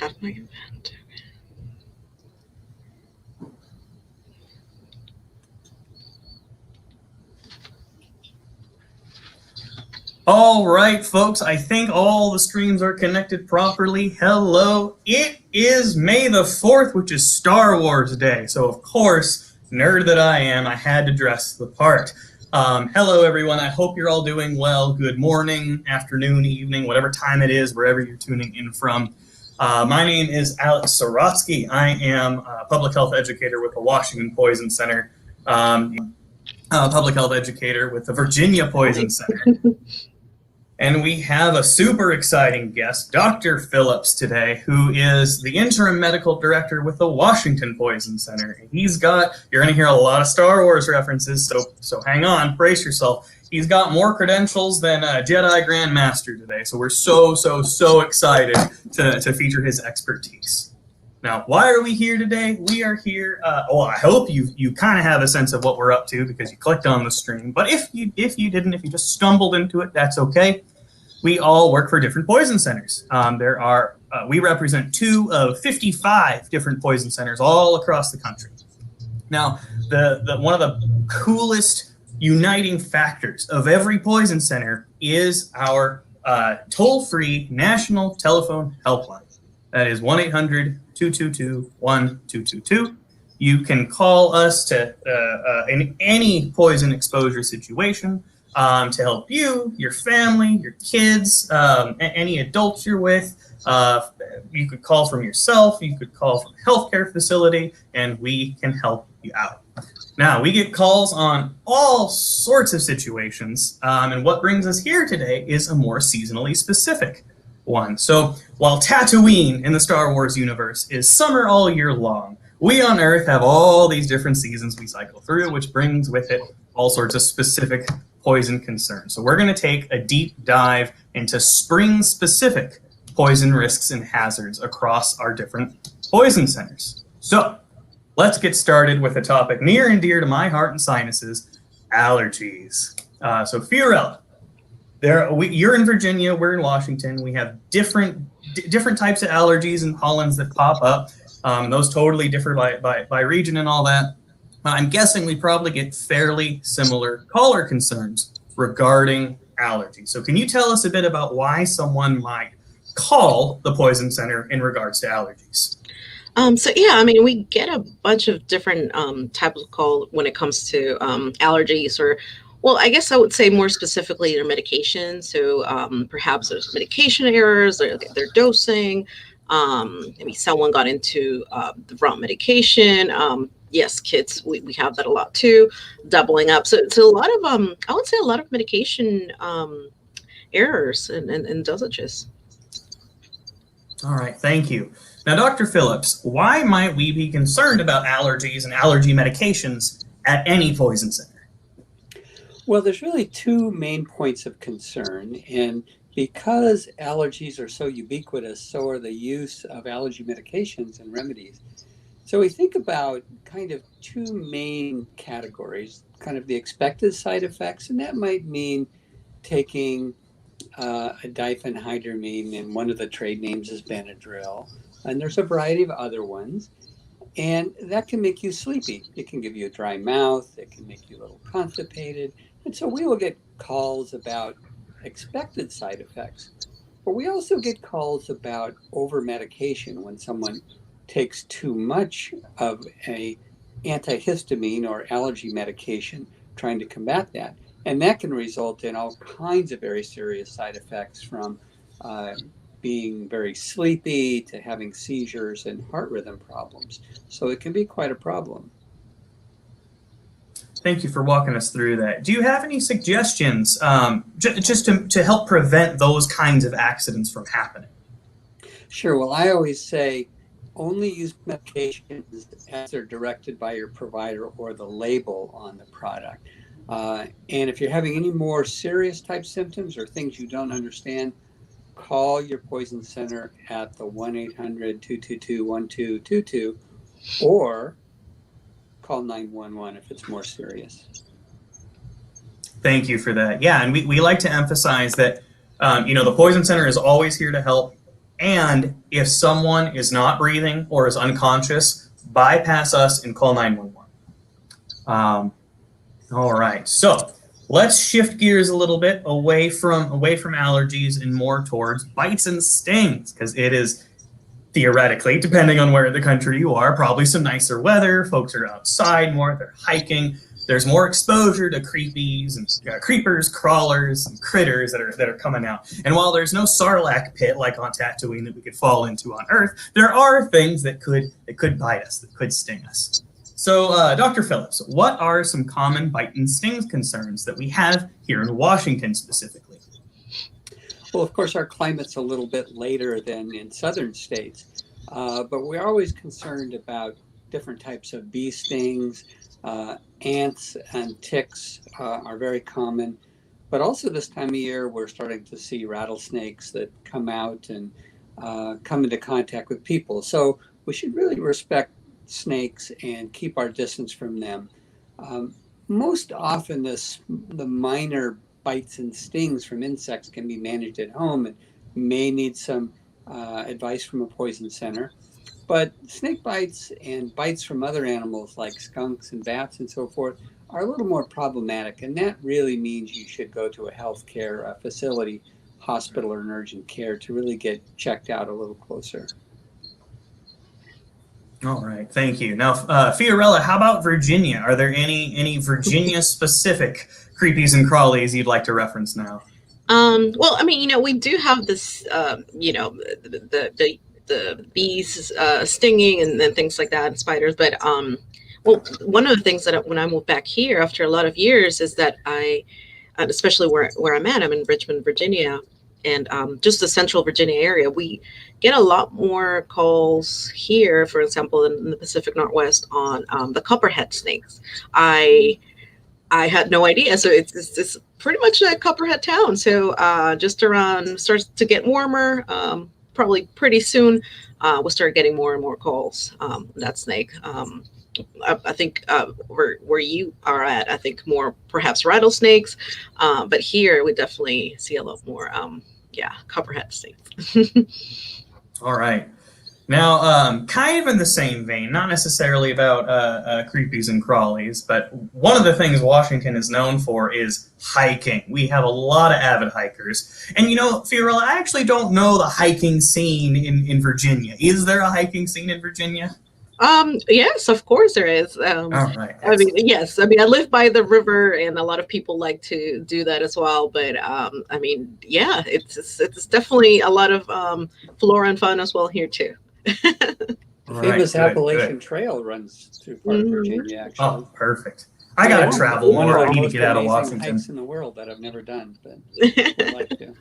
Have my event. All right, folks, I think all the streams are connected properly. Hello. It is May the 4th, which is Star Wars Day. So, of course, nerd that I am, I had to dress the part. Hello, everyone. I hope you're all doing well. Good morning, afternoon, evening, whatever time it is, wherever you're tuning in from. My name is Alex Sorotsky. I am a public health educator with the Washington Poison Center, public health educator with the Virginia Poison Center. And we have a super exciting guest, Dr. Phillips, today, who is the interim medical director with the Washington Poison Center. You're going to hear a lot of Star Wars references, so hang on, brace yourself. He's got more credentials than a Jedi Grand Master today, so we're so excited to feature his expertise. Now, why are we here today? We are here, I hope you kind of have a sense of what we're up to because you clicked on the stream. But if you didn't, if you just stumbled into it, that's okay. We all work for different poison centers. We represent 2 of 55 different poison centers all across the country. Now, one of the coolest uniting factors of every poison center is our toll-free national telephone helpline. That is 1-800-222-1222. You can call us in any poison exposure situation to help you, your family, your kids, any adults you're with. You could call from yourself. You could call from a healthcare facility, and we can help you out. Now, we get calls on all sorts of situations, and what brings us here today is a more seasonally specific one. So while Tatooine in the Star Wars universe is summer all year long, we on Earth have all these different seasons we cycle through, which brings with it all sorts of specific poison concerns. So we're going to take a deep dive into spring-specific poison risks and hazards across our different poison centers. So let's get started with a topic near and dear to my heart and sinuses, allergies. So Fiorella, you're in Virginia, we're in Washington. We have different types of allergies and pollens that pop up. Those totally differ by region and all that. I'm guessing we probably get fairly similar caller concerns regarding allergies. So can you tell us a bit about why someone might call the Poison Center in regards to allergies? We get a bunch of different types of call when it comes to allergies, or, well, I guess I would say more specifically their medication. So perhaps there's medication errors, their dosing. Maybe someone got into the wrong medication. Yes, kids, we have that a lot too, doubling up. So it's a lot of, I would say a lot of medication errors and dosages. All right, thank you. Now, Dr. Phillips, why might we be concerned about allergies and allergy medications at any poison center? Well, there's really 2 main points of concern, and because allergies are so ubiquitous, so are the use of allergy medications and remedies. So we think about kind of 2 main categories, kind of the expected side effects, and that might mean taking a diphenhydramine, and one of the trade names is Benadryl, and there's a variety of other ones, and that can make you sleepy. It can give you a dry mouth, it can make you a little constipated, and so we will get calls about expected side effects, but we also get calls about over-medication when someone takes too much of a antihistamine or allergy medication trying to combat that. And that can result in all kinds of very serious side effects, from being very sleepy to having seizures and heart rhythm problems. So it can be quite a problem. Thank you for walking us through that. Do you have any suggestions just to help prevent those kinds of accidents from happening? Sure. Well, I always say only use medications as they're directed by your provider or the label on the product. And if you're having any more serious type symptoms or things you don't understand, call your poison center at the 1-800-222-1222 or call 911 if it's more serious. Thank you for that. Yeah, and we like to emphasize that, the Poison Center is always here to help. And if someone is not breathing or is unconscious, bypass us and call 911. All right, so let's shift gears a little bit away from allergies and more towards bites and stings, because it is theoretically, depending on where in the country you are, probably some nicer weather. Folks are outside more, they're hiking. There's more exposure to creepies and creepers, crawlers, and critters that are coming out. And while there's no Sarlacc pit like on Tatooine that we could fall into on Earth, there are things that could bite us, that could sting us. So, Dr. Phillips, what are some common bite and sting concerns that we have here in Washington specifically? Well, of course, our climate's a little bit later than in southern states, but we're always concerned about different types of bee stings. Ants and ticks are very common, but also this time of year, we're starting to see rattlesnakes that come out and come into contact with people. So we should really respect snakes and keep our distance from them. Most often, the minor bites and stings from insects can be managed at home and may need some advice from a poison center. But snake bites and bites from other animals like skunks and bats and so forth are a little more problematic. And that really means you should go to a healthcare facility, hospital, or an urgent care to really get checked out a little closer. All right, thank you. Now, Fiorella, how about Virginia? Are there any Virginia-specific creepies and crawlies you'd like to reference now? Well, I mean, we do have this, the bees stinging and things like that, and spiders. But well, one of the things that when I moved back here after a lot of years is that especially where I'm at, I'm in Richmond, Virginia, and just the central Virginia area, we get a lot more calls here, for example, in the Pacific Northwest on the copperhead snakes. I had no idea. So it's pretty much a copperhead town. So just around starts to get warmer, probably pretty soon, we'll start getting more and more calls. That snake. I think where you are at, I think more perhaps rattlesnakes, but here we definitely see a lot more, copperhead snakes. All right. Now, kind of in the same vein, not necessarily about creepies and crawlies, but one of the things Washington is known for is hiking. We have a lot of avid hikers. And Fiorella, I actually don't know the hiking scene in Virginia. Is there a hiking scene in Virginia? Yes, of course there is. All right. I mean, yes. I mean, I live by the river, and a lot of people like to do that as well. But I mean, yeah, it's definitely a lot of flora and fauna as well here too. The famous Appalachian Trail runs through part of Virginia, actually. Oh, perfect. I gotta travel more. I need to get out of Washington. Hikes in the world that I've never done, but I'd like to.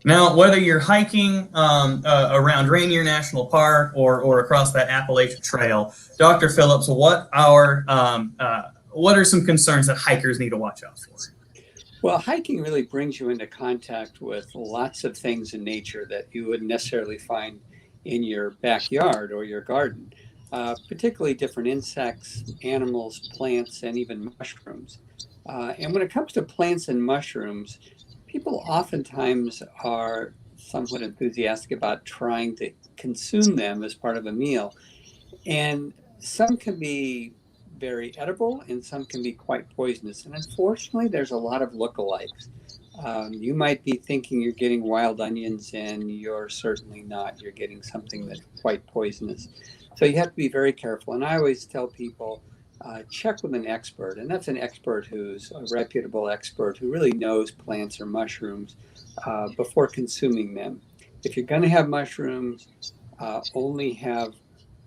Now, whether you're hiking around Rainier National Park or across that Appalachian Trail, Dr. Phillips, what are some concerns that hikers need to watch out for? Well, hiking really brings you into contact with lots of things in nature that you wouldn't necessarily find in your backyard or your garden, particularly different insects, animals, plants, and even mushrooms. And when it comes to plants and mushrooms, people oftentimes are somewhat enthusiastic about trying to consume them as part of a meal. And some can be very edible and some can be quite poisonous. And unfortunately, there's a lot of lookalikes. You might be thinking you're getting wild onions and you're certainly not. You're getting something that's quite poisonous. So you have to be very careful. And I always tell people, check with an expert. And that's an expert who's a reputable expert who really knows plants or mushrooms before consuming them. If you're going to have mushrooms, only have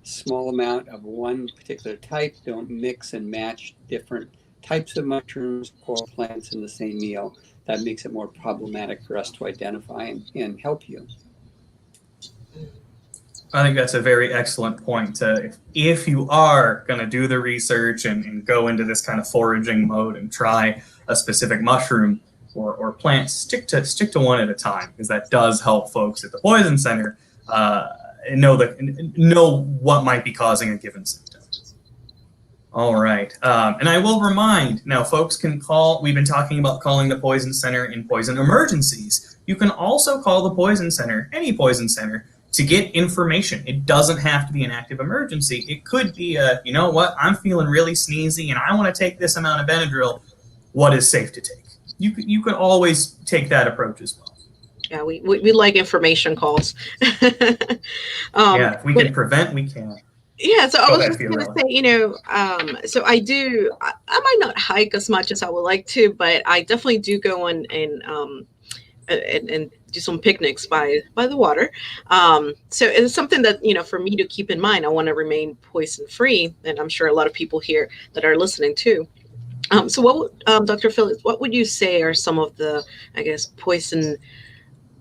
small amount of one particular type. Don't mix and match different types of mushrooms or plants in the same meal. That makes it more problematic for us to identify and help you. I think that's a very excellent point. If you are going to do the research and go into this kind of foraging mode and try a specific mushroom or plant, stick to one at a time, because that does help folks at the Poison Center know what might be causing a given symptom. All right. And I will remind, now folks can call, we've been talking about calling the Poison Center in poison emergencies. You can also call the poison center, any poison center, to get information. It doesn't have to be an active emergency. It could be you know what, I'm feeling really sneezy and I want to take this amount of Benadryl. What is safe to take? You could always take that approach as well. Yeah, we like information calls. Yeah, if we But can prevent, we can. yeah, so I Go was ahead, just gonna Fiorella. say, so I might not hike as much as I would like to, but I definitely do go and do some picnics by the water. So it's something that, for me to keep in mind. I want to remain poison free, and I'm sure a lot of people here that are listening too. So Dr. Phillips, what would you say are some of the, I guess, poison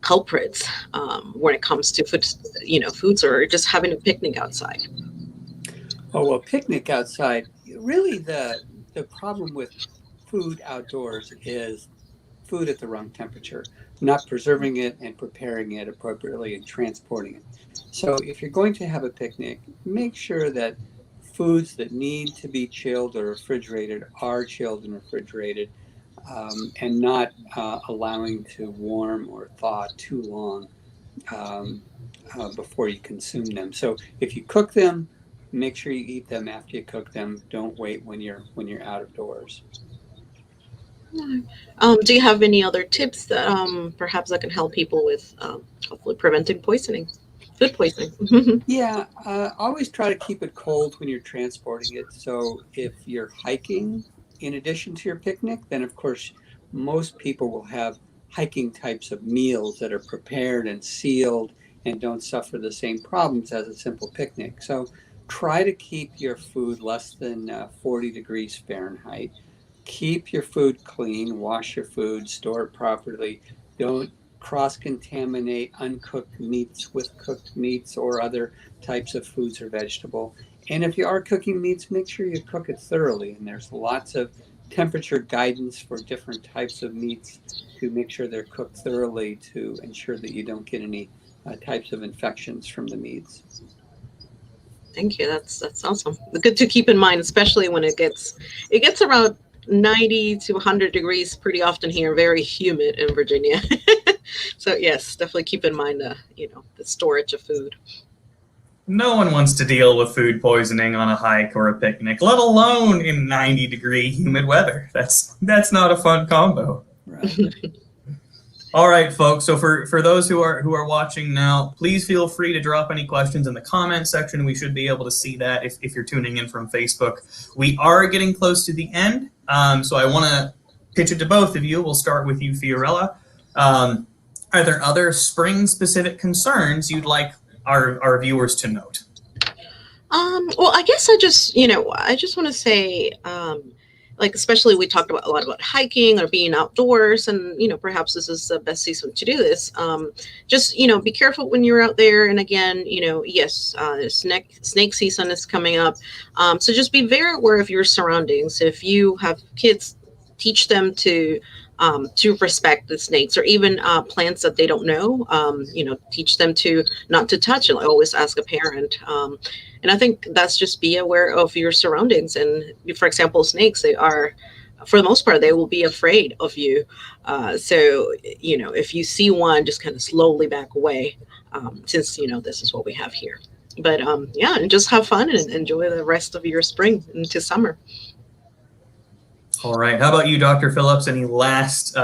culprits when it comes to foods or just having a picnic outside? Oh, well, picnic outside, really the problem with food outdoors is food at the wrong temperature, not preserving it and preparing it appropriately and transporting it. So if you're going to have a picnic, make sure that foods that need to be chilled or refrigerated are chilled and refrigerated, and not allowing to warm or thaw too long um, before you consume them. So if you cook them, make sure you eat them after you cook them. Don't wait when you're out of doors. Do you have any other tips that perhaps that can help people with hopefully preventing food poisoning? Yeah, always try to keep it cold when you're transporting it. So if you're hiking in addition to your picnic, then of course most people will have hiking types of meals that are prepared and sealed and don't suffer the same problems as a simple picnic. So try to keep your food less than 40 degrees Fahrenheit. Keep your food clean, wash your food, store it properly. Don't cross contaminate uncooked meats with cooked meats or other types of foods or vegetable. And if you are cooking meats, make sure you cook it thoroughly. And there's lots of temperature guidance for different types of meats to make sure they're cooked thoroughly to ensure that you don't get any types of infections from the meats. Thank you. That's awesome. Good to keep in mind, especially when it gets around 90 to 100 degrees pretty often here, very humid in Virginia. So yes, definitely keep in mind the storage of food. No one wants to deal with food poisoning on a hike or a picnic, let alone in 90-degree humid weather. That's not a fun combo. Right. All right, folks. So for those who are watching now, please feel free to drop any questions in the comment section. We should be able to see that if you're tuning in from Facebook. We are getting close to the end, so I want to pitch it to both of you. We'll start with you, Fiorella. Are there other spring-specific concerns you'd like our viewers to note? Well, I guess I just want to say, like, especially we talked a lot about hiking or being outdoors, and perhaps this is the best season to do this. Just be careful when you're out there, and again, yes, snake season is coming up, so just be very aware of your surroundings. If you have kids, teach them to respect the snakes, or even plants that they don't know. Teach them to not to touch, and always ask a parent. And I think that's just be aware of your surroundings. And for example, snakes, they are, for the most part, they will be afraid of you. So if you see one, just kind of slowly back away, since this is what we have here. But yeah, and just have fun and enjoy the rest of your spring into summer. All right. How about you, Dr. Phillips? Any last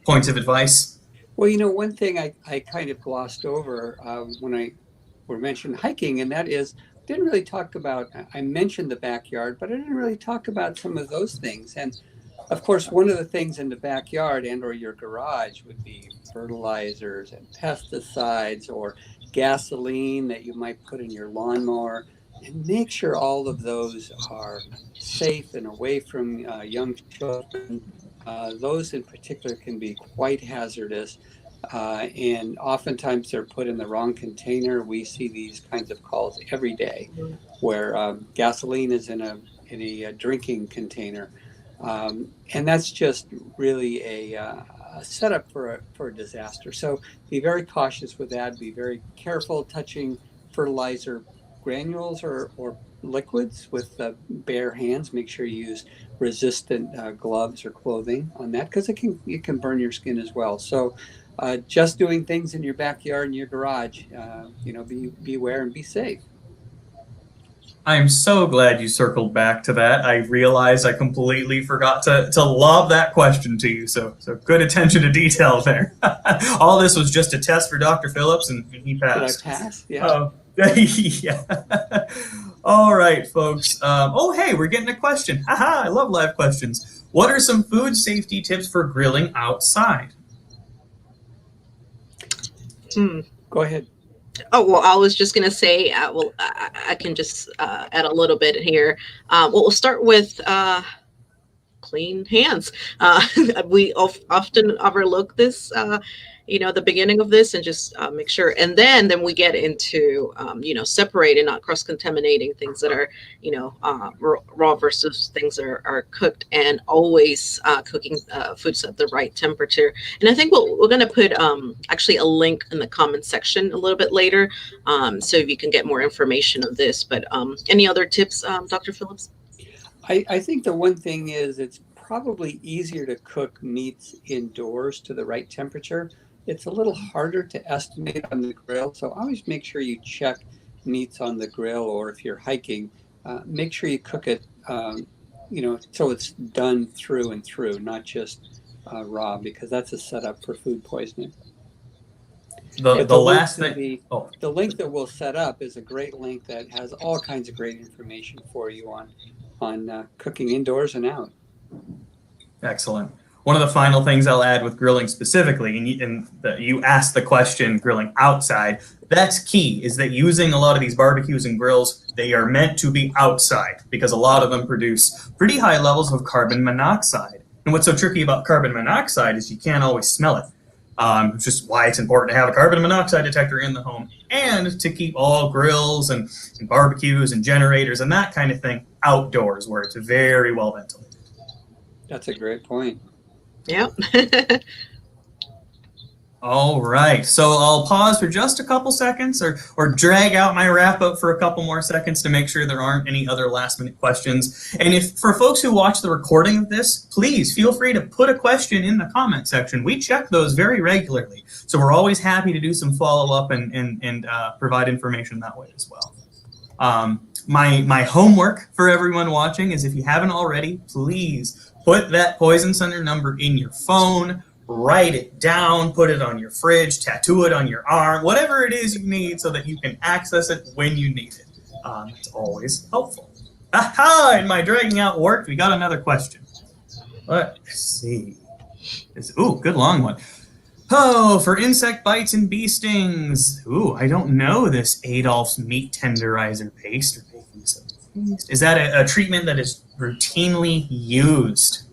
points of advice? Well, one thing I kind of glossed over when I were mentioned hiking, and that is, didn't really talk about, I mentioned the backyard, but I didn't really talk about some of those things. And of course, one of the things in the backyard and or your garage would be fertilizers and pesticides or gasoline that you might put in your lawnmower. And make sure all of those are safe and away from young children. Those in particular can be quite hazardous. And oftentimes they're put in the wrong container. We see these kinds of calls every day where gasoline is in a drinking container. And that's just really a setup for a disaster. So be very cautious with that. Be very careful touching fertilizer granules or liquids with bare hands. Make sure you use resistant gloves or clothing on that, because it can burn your skin as well. So just doing things in your backyard and your garage. Beware and be safe. I'm so glad you circled back to that. I realized I completely forgot to lob that question to you. So good attention to detail there. All this was just a test for Dr. Phillips, and he passed. Did I pass? Yeah. Yeah. All right, folks. Hey, we're getting a question. Haha, I love live questions. What are some food safety tips for grilling outside? Go ahead. Oh, well, I was just going to say, I can just add a little bit here. We'll start with clean hands. We often overlook this, the beginning of this, and just make sure. And then we get into, separating, not cross-contaminating things that are, raw versus things that are cooked, and always cooking foods at the right temperature. And I think we're going to put actually a link in the comment section a little bit later, so you can get more information on this. But any other tips, Dr. Phillips? I think the one thing is it's probably easier to cook meats indoors to the right temperature. It's a little harder to estimate on the grill. So always make sure you check meats on the grill, or if you're hiking, make sure you cook it, so it's done through and through, not just raw, because that's a setup for food poisoning. The last thing. The link that we'll set up is a great link that has all kinds of great information for you on cooking indoors and out. Excellent. One of the final things I'll add with grilling specifically, and you asked the question, grilling outside, that's key, is that using a lot of these barbecues and grills, they are meant to be outside, because a lot of them produce pretty high levels of carbon monoxide. And what's so tricky about carbon monoxide is you can't always smell it. Which is why it's important to have a carbon monoxide detector in the home, and to keep all grills and barbecues and generators and that kind of thing outdoors, where it's very well ventilated. That's a great point. Yeah. All right, so I'll pause for just a couple seconds, or drag out my wrap up for a couple more seconds to make sure there aren't any other last minute questions. And if for folks who watch the recording of this, please feel free to put a question in the comment section. We check those very regularly, so we're always happy to do some follow up and provide information that way as well. My homework for everyone watching is, if you haven't already, please put that Poison Center number in your phone. Write it down, put it on your fridge, tattoo it on your arm, whatever it is you need, so that you can access it when you need it. It's always helpful. Aha! And my dragging out worked. We got another question. Let's see. Good long one. Oh, for insect bites and bee stings. I don't know this Adolph's meat tenderizer paste or baking soda paste. Is that a treatment that is routinely used?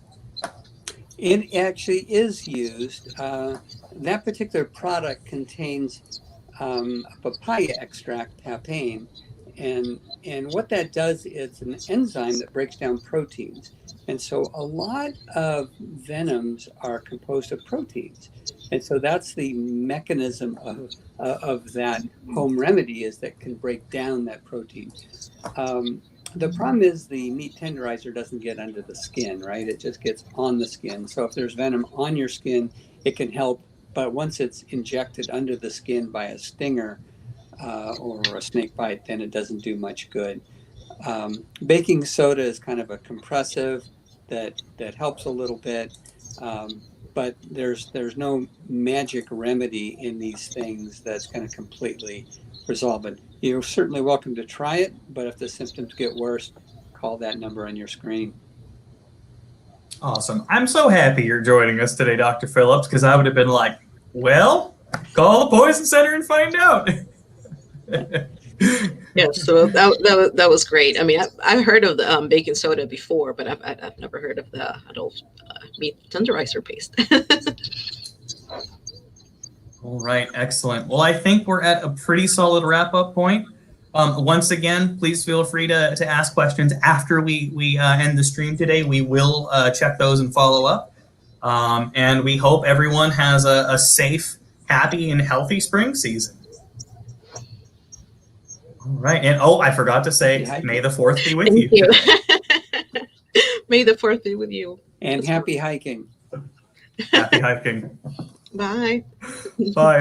It actually is used. That particular product contains a papaya extract, papain, and what that does is an enzyme that breaks down proteins. And so a lot of venoms are composed of proteins. And so that's the mechanism of that home remedy, is that can break down that protein. The problem is the meat tenderizer doesn't get under the skin, right? It just gets on the skin. So if there's venom on your skin, it can help. But once it's injected under the skin by a stinger or a snake bite, then it doesn't do much good. Baking soda is kind of a compressive that helps a little bit. But there's no magic remedy in these things that's going to completely resolve it. You're certainly welcome to try it, but if the symptoms get worse, call that number on your screen. Awesome. I'm so happy you're joining us today, Dr. Phillips, because I would have been like, well, call the Poison Center and find out. Yeah, so that was great. I mean, I've heard of the baking soda before, but I've never heard of the adult meat tenderizer paste. All right, excellent. Well, I think we're at a pretty solid wrap-up point. Once again, please feel free to ask questions after we end the stream today. We will check those and follow up. And we hope everyone has a safe, happy, and healthy spring season. All right, and I forgot to say, may the 4th be with you. May the 4th be with you. And happy hiking. Happy hiking. Bye. Bye.